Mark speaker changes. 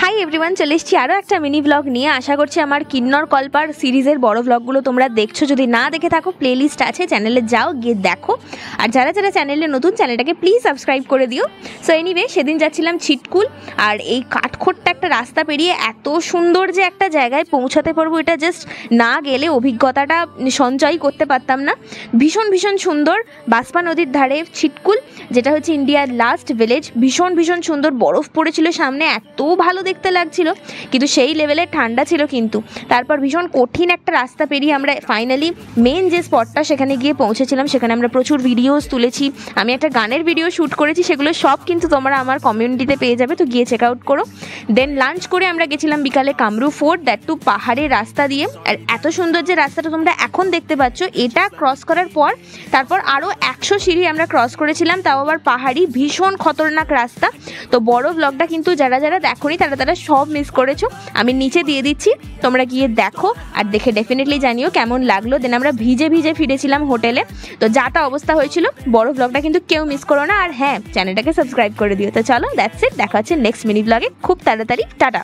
Speaker 1: Hi everyone, চলে এসেছি আরও একটা মিনি ব্লগ নিয়ে। আশা করছি আমার কিন্নর কল্পার সিরিজের বড় ব্লগগুলো তোমরা দেখছো। যদি না দেখে থাকো, প্লেলিস্ট আছে, চ্যানেলে যাও, গিয়ে দেখো। আর যারা যারা চ্যানেলে নতুন, চ্যানেলটাকে প্লিজ সাবস্ক্রাইব করে দিও। সো এনিওয়ে, সেদিন যাচ্ছিলাম ছিটকুল, আর এই কাঠখোট্টা একটা রাস্তা পেরিয়ে এত সুন্দর যে একটা জায়গায় পৌঁছাতে পারবো, এটা জাস্ট না গেলে অভিজ্ঞতাটা সঞ্চয় করতে পারতাম না। ভীষণ ভীষণ সুন্দর। বাসপা নদীর ধারে ছিটকুল, যেটা হচ্ছে ইন্ডিয়ার লাস্ট ভিলেজ। ভীষণ ভীষণ সুন্দর, বরফ পড়েছিল সামনে, এত ভালো দেখতে লাগছিল, কিন্তু সেই লেভেলের ঠান্ডা ছিল। কিন্তু তারপর ভীষণ কঠিন একটা রাস্তা পেরিয়ে আমরা ফাইনালি মেন যে স্পটটা, সেখানে গিয়ে পৌঁছেছিলাম। সেখানে আমরা প্রচুর ভিডিওস তুলেছি, আমি একটা গানের ভিডিও শ্যুট করেছি, সেগুলো সব কিন্তু তোমরা আমার কমিউনিটিতে পেয়ে যাবে, তো গিয়ে চেক আউট করো। দেন লাঞ্চ করে আমরা গেছিলাম বিকালে কামরু ফোর্ট, দ্যাট টু পাহাড়ের রাস্তা দিয়ে। আর এত সুন্দর যে রাস্তাটা তোমরা এখন দেখতে পাচ্ছ, এটা ক্রস করার পর তারপর আরও 100 সিঁড়ি আমরা ক্রস করেছিলাম, তাও আবার পাহাড়ি, ভীষণ খতরনাক রাস্তা। তো বড় ব্লগটা কিন্তু যারা যারা দেখোনি তারা সব মিস করেছো, আমি নিচে দিয়ে দিচ্ছি, তোমরা গিয়ে দেখো আর দেখে ডেফিনেটলি জানিও কেমন লাগলো। দেন আমরা ভিজে ভিজে ফিরেছিলাম হোটেলে, তো যাটা অবস্থা হয়েছিল। বড় ব্লগটা কিন্তু কেউ মিস করো না, আর হ্যাঁ, চ্যানেলটাকে সাবস্ক্রাইব করে দিও। তো চলো, দ্যাটস ইট, দেখা হচ্ছে নেক্সট মিনি ব্লগে খুব তাড়াতাড়ি। টাটা।